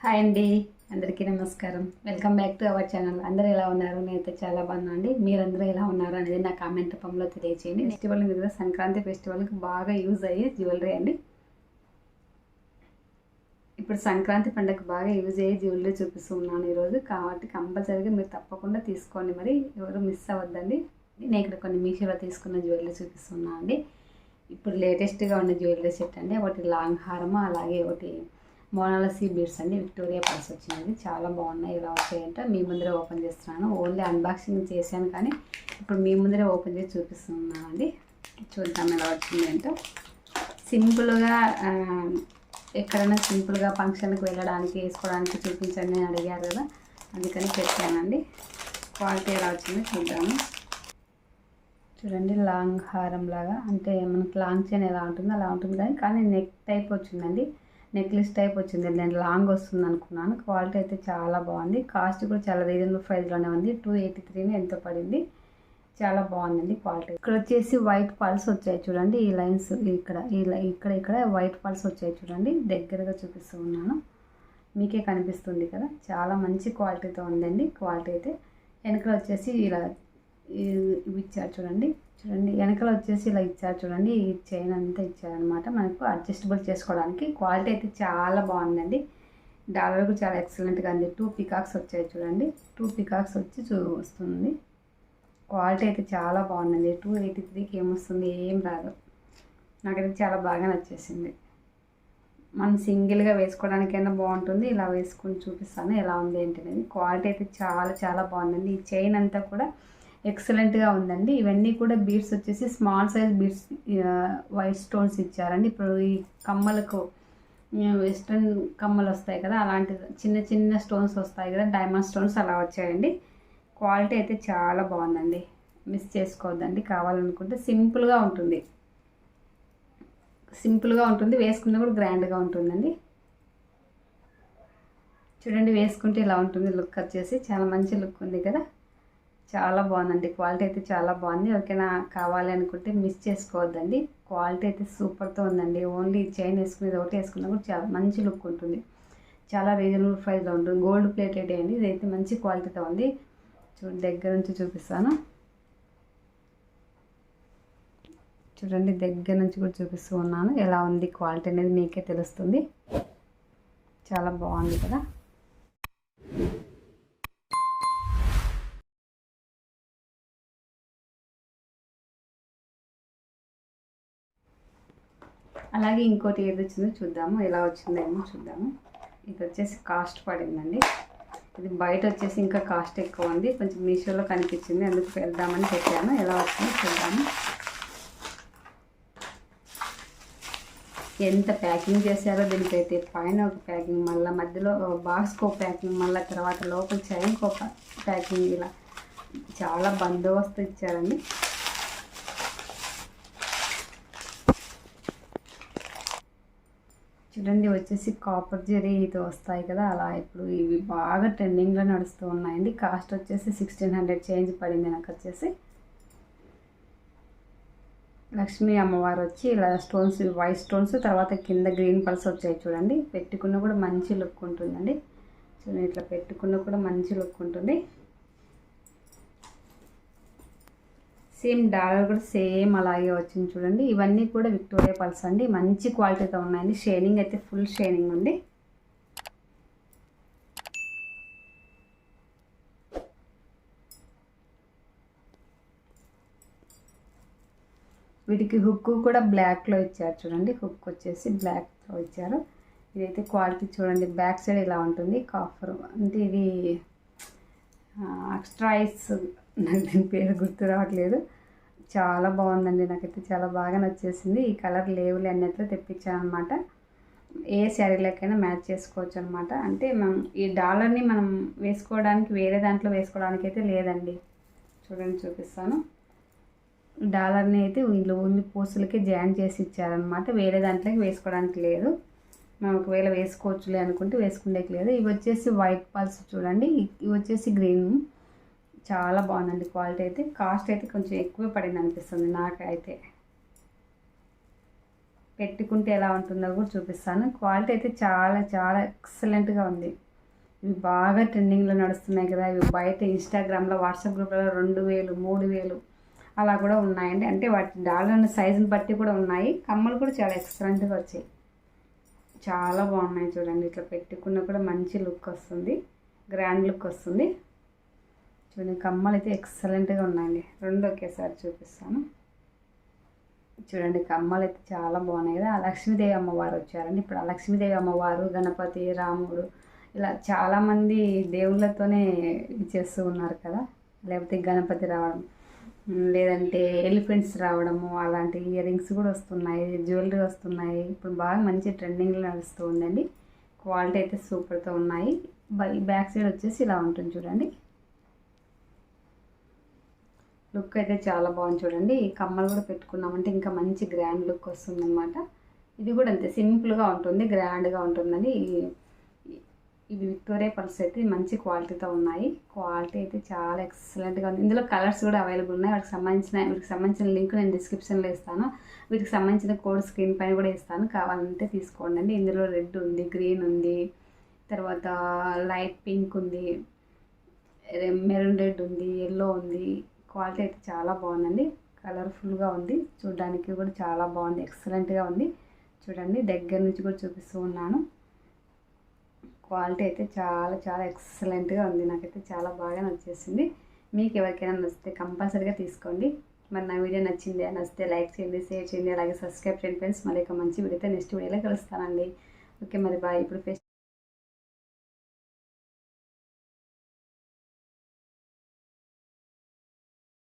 Hi అండి, అందరికీ నమస్కారం. Welcome back to our channel. అందరూ ఎలా ఉన్నారు? నేనైతే చాలా బాగున్నా అండి. మీరందరూ ఎలా ఉన్నారు అనేది నా కామెంట్ రూపంలో తెలియజేయండి. ఫెస్టివల్ ఉంది కదా, సంక్రాంతి ఫెస్టివల్కి బాగా యూజ్ అయ్యే జ్యువెలరీ అండి. ఇప్పుడు సంక్రాంతి పండుగకు బాగా యూజ్ అయ్యే జ్యువెలరీ చూపిస్తున్నాను ఈరోజు. కాబట్టి కంపల్సరీగా మీరు తప్పకుండా తీసుకోండి, మరి ఎవరు మిస్ అవ్వద్దండి. నేను ఇక్కడ కొన్ని మీషోలో తీసుకున్న జ్యువెలరీ చూపిస్తున్నాను అండి. ఇప్పుడు లేటెస్ట్గా ఉన్న జ్యువెలరీ సెట్ అండి. ఒకటి లాంగ్ హారము, అలాగే ఒకటి మోనాలిసా బీడ్స్ అండి. విక్టోరియా పర్స్ వచ్చినది, చాలా బాగున్నాయి. ఇలా వచ్చాయంటే మీ ముందరే ఓపెన్ చేస్తున్నాను. ఓన్లీ అన్బాక్సింగ్ చేశాను, కానీ ఇప్పుడు మీ ముందరే ఓపెన్ చేసి చూపిస్తున్నాను అండి. చూద్దాం ఎలా వచ్చింది ఏంటో. సింపుల్గా ఎక్కడైనా సింపుల్గా ఫంక్షన్కి వెళ్ళడానికి వేసుకోవడానికి చూపించండి అని అడిగారు కదా, అందుకని పెట్టానండి. క్వాలిటీ ఎలా వచ్చిందో చూద్దాము. చూడండి, లాంగ్ హారం లాగా, అంటే మనకి లాంగ్ చైన్ ఎలా ఉంటుందో అలా ఉంటుంది, కానీ నెక్ టైప్ వచ్చిందండి. నెక్లెస్ టైప్ వచ్చింది. నేను లాంగ్ వస్తుంది అనుకున్నాను. క్వాలిటీ అయితే చాలా బాగుంది. కాస్ట్ కూడా చాలా రీజనబుల్ ప్రైస్లోనే ఉంది. 283 ఎంతో పడింది. చాలా బాగుందండి క్వాలిటీ. ఇక్కడ వచ్చేసి వైట్ పల్స్ వచ్చాయి చూడండి. ఈ లైన్స్ ఇక్కడ ఇక్కడ వైట్ పల్స్ వచ్చాయి చూడండి. దగ్గరగా చూపిస్తూ ఉన్నాను, మీకే కనిపిస్తుంది కదా. చాలా మంచి క్వాలిటీతో ఉందండి. క్వాలిటీ అయితే వెనకాల వచ్చేసి ఇలా ఇవి ఇచ్చారు చూడండి. వెనకాల వచ్చేసి ఇలా ఇచ్చారు చూడండి. ఈ చైన్ అంతా ఇచ్చారనమాట, మనకు అడ్జస్టబుల్ చేసుకోవడానికి. క్వాలిటీ అయితే చాలా బాగుందండి. డాలర్ కూడా చాలా ఎక్సలెంట్గా ఉంది. 2 పికాక్స్ వచ్చాయి చూడండి. 2 పికాక్స్ వచ్చి వస్తుంది. క్వాలిటీ అయితే చాలా బాగుందండి. 283కి ఏమొస్తుంది, ఏం రాదు. నాకైతే చాలా బాగా నచ్చేసింది. మనం సింగిల్గా వేసుకోవడానికైనా బాగుంటుంది. ఇలా వేసుకొని చూపిస్తాను ఎలా ఉంది ఏంటి అనేది. క్వాలిటీ అయితే చాలా చాలా బాగుందండి. ఈ చైన్ అంతా కూడా ఎక్సలెంట్గా ఉందండి. ఇవన్నీ కూడా బీడ్స్ వచ్చేసి small size beads, white stones ఇచ్చారండి. ఇప్పుడు ఈ కమ్మలకు వెస్ట్రన్ కమ్మలు వస్తాయి కదా, అలాంటి చిన్న చిన్న స్టోన్స్ వస్తాయి కదా, డైమండ్ స్టోన్స్ అలా వచ్చాయండి. క్వాలిటీ అయితే చాలా బాగుందండి. మిస్ చేసుకోవద్దండి. కావాలనుకుంటే సింపుల్గా ఉంటుంది, వేసుకున్నా కూడా గ్రాండ్గా ఉంటుందండి. చూడండి, వేసుకుంటే ఇలా ఉంటుంది. లుక్ వచ్చేసి చాలా మంచి లుక్ ఉంది కదా, చాలా బాగుందండి. క్వాలిటీ అయితే చాలా బాగుంది. ఓకేనా, కావాలి అనుకుంటే మిస్ చేసుకోవద్దండి. క్వాలిటీ అయితే సూపర్తో ఉందండి. ఓన్లీ చైన్ వేసుకునేది ఒకటి వేసుకున్నా కూడా చాలా మంచి లుక్ ఉంటుంది. చాలా రీజనబుల్ ప్రైస్లో ఉంటుంది. గోల్డ్ ప్లేటెడ్ అండి. ఇదైతే మంచి క్వాలిటీతో ఉంది. దగ్గర నుంచి చూపిస్తాను చూడండి. దగ్గర నుంచి కూడా చూపిస్తూ ఉన్నాను. ఎలా ఉంది క్వాలిటీ అనేది మీకే తెలుస్తుంది. చాలా బాగుంది కదా. అలాగే ఇంకోటి ఏది వచ్చిందో చూద్దాము, ఎలా వచ్చిందేమో చూద్దాము. ఇది వచ్చేసి కాస్ట్ పడిందండి. ఇది బయట వచ్చేసి ఇంకా కాస్ట్ ఎక్కువ ఉంది. కొంచెం మీషోలో కనిపించింది, అందుకు వెళ్దామని పెట్టాను. ఎలా వచ్చిందో చూద్దాము. ఎంత ప్యాకింగ్ చేశారో దీనికైతే. పైన ఒక ప్యాకింగ్, మళ్ళీ మధ్యలో బాక్స్కో ప్యాకింగ్, మళ్ళీ తర్వాత లోపల చైన్కో ప్యాకింగ్, ఇలా చాలా బందోబస్తు ఇచ్చారండి. చూడండి, వచ్చేసి కాపర్ జరీతో వస్తాయి కదా, అలా ఇప్పుడు ఇవి బాగా ట్రెండింగ్లో నడుస్తూ ఉన్నాయండి. కాస్ట్ వచ్చేసి 1600 చేంజ్ పడింది నాకు వచ్చేసి. లక్ష్మీ అమ్మవారు వచ్చి ఇలా స్టోన్స్, వైట్ స్టోన్స్, తర్వాత కింద గ్రీన్ పల్స్ వచ్చాయి చూడండి. పెట్టుకున్న కూడా మంచి లుక్ ఉంటుందండి. చూడండి, ఇట్లా పెట్టుకున్న కూడా మంచి లుక్ ఉంటుంది. సేమ్ డాలర్ కూడా సేమ్ అలాగే వచ్చింది చూడండి. ఇవన్నీ కూడా విక్టోరియా పల్స్ అండి. మంచి క్వాలిటీతో ఉన్నాయండి. షైనింగ్ అయితే ఫుల్ షైనింగ్ ఉంది. వీటికి హుక్ కూడా బ్లాక్లో ఇచ్చారు చూడండి. హుక్ వచ్చేసి బ్లాక్లో ఇచ్చారు. ఇదైతే క్వాలిటీ చూడండి. బ్యాక్ సైడ్ ఇలా ఉంటుంది. కాఫర్ అంటే ఇది ఎక్స్ట్రా ఐస్, నాకు దీని పేరు గుర్తు రావట్లేదు. చాలా బాగుందండి. నాకైతే చాలా బాగా నచ్చేసింది. ఈ కలర్ లేవులే అన్నట్లు తెప్పించాను అనమాట. ఏ శారీలకైనా మ్యాచ్ చేసుకోవచ్చు అనమాట. అంటే మనం ఈ డాలర్ని మనం వేసుకోవడానికి వేరే దాంట్లో వేసుకోవడానికి అయితే లేదండి. చూడండి, చూపిస్తాను. డాలర్ని అయితే వీళ్ళు ఓన్లీ పూసలకి జాయిన్ చేసి ఇచ్చారనమాట. వేరే దాంట్లోకి వేసుకోవడానికి లేదు. మనం ఒకవేళ వేసుకోవచ్చులే అనుకుంటే వేసుకునేకి లేదు. ఇవి వచ్చేసి వైట్ పల్స్ చూడండి. ఇవి వచ్చేసి గ్రీన్. చాలా బాగుందండి క్వాలిటీ అయితే. కాస్ట్ అయితే కొంచెం ఎక్కువ పడింది అనిపిస్తుంది నాకైతే. పెట్టుకుంటే ఎలా ఉంటుందో కూడా చూపిస్తాను. క్వాలిటీ అయితే చాలా చాలా ఎక్సలెంట్గా ఉంది. ఇవి బాగా ట్రెండింగ్లో నడుస్తున్నాయి కదా, ఇవి బయట ఇన్స్టాగ్రామ్లో వాట్సాప్ గ్రూప్లలో 2000 3000 అలా కూడా ఉన్నాయండి. అంటే వాటి డాలర్ సైజుని బట్టి కూడా ఉన్నాయి. కమ్మలు కూడా చాలా ఎక్సలెంట్గా వచ్చాయి, చాలా బాగున్నాయి చూడండి. ఇట్లా పెట్టుకున్న కూడా మంచి లుక్ వస్తుంది, గ్రాండ్ లుక్ వస్తుంది. చూడండి కమ్మలు అయితే ఎక్సలెంట్గా ఉన్నాయండి. రెండు ఒకేసారి చూపిస్తాను. చూడండి కమ్మలు అయితే చాలా బాగున్నాయి కదా. లక్ష్మీదేవి అమ్మవారు వచ్చారండి. ఇప్పుడు ఆ లక్ష్మీదేవి అమ్మవారు, గణపతి, రాముడు ఇలా చాలామంది దేవుళ్ళతోనే చేస్తూ ఉన్నారు కదా. లేకపోతే గణపతి రావడం, లేదంటే ఎలిఫెంట్స్ రావడము, అలాంటి ఇయర్ రింగ్స్ కూడా వస్తున్నాయి, జ్యువెలరీ వస్తున్నాయి. ఇప్పుడు బాగా మంచి ట్రెండింగ్లో నడుస్తూ ఉందండి. క్వాలిటీ అయితే సూపర్తో ఉన్నాయి. బ్యాక్ సైడ్ వచ్చేసి ఇలా ఉంటుంది చూడండి. లుక్ అయితే చాలా బాగుంది చూడండి. ఈ కమ్మలు కూడా పెట్టుకున్నామంటే ఇంకా మంచి గ్రాండ్ లుక్ వస్తుంది అనమాట. ఇది కూడా అంతే సింపుల్గా ఉంటుంది, గ్రాండ్గా ఉంటుందని. ఇవి విక్టోరియా పర్ల్స్ అయితే మంచి క్వాలిటీతో ఉన్నాయి. క్వాలిటీ అయితే చాలా ఎక్సలెంట్గా ఉంది. ఇందులో కలర్స్ కూడా అవైలబుల్ ఉన్నాయి. వీటికి సంబంధించిన లింక్ నేను డిస్క్రిప్షన్లో ఇస్తాను. వీటికి సంబంధించిన కోడ్ స్క్రీన్ పైన కూడా ఇస్తాను, కావాలంటే తీసుకోండి అండి. ఇందులో రెడ్ ఉంది, గ్రీన్ ఉంది, తర్వాత లైట్ పింక్ ఉంది, మెరూన్ రెడ్ ఉంది, ఎల్లో ఉంది. క్వాలిటీ అయితే చాలా బాగుందండి, కలర్ఫుల్గా ఉంది, చూడడానికి కూడా చాలా బాగుంది, ఎక్సలెంట్గా ఉంది. చూడండి దగ్గర నుంచి కూడా చూపిస్తూ ఉన్నాను. క్వాలిటీ అయితే చాలా చాలా ఎక్సలెంట్గా ఉంది. నాకైతే చాలా బాగా నచ్చేసింది. మీకు ఎవరికైనా నచ్చితే కంపల్సరీగా తీసుకోండి. మరి నా వీడియో నచ్చితే లైక్ చేయండి, షేర్ చేయండి, అలాగే సబ్స్క్రైబ్ చేయండి ఫ్రెండ్స్. మరి ఒక మంచి వీడియోతో నెక్స్ట్ వీడియోలో కలుస్తానండి. ఓకే మరి బాయ్. ఇప్పుడు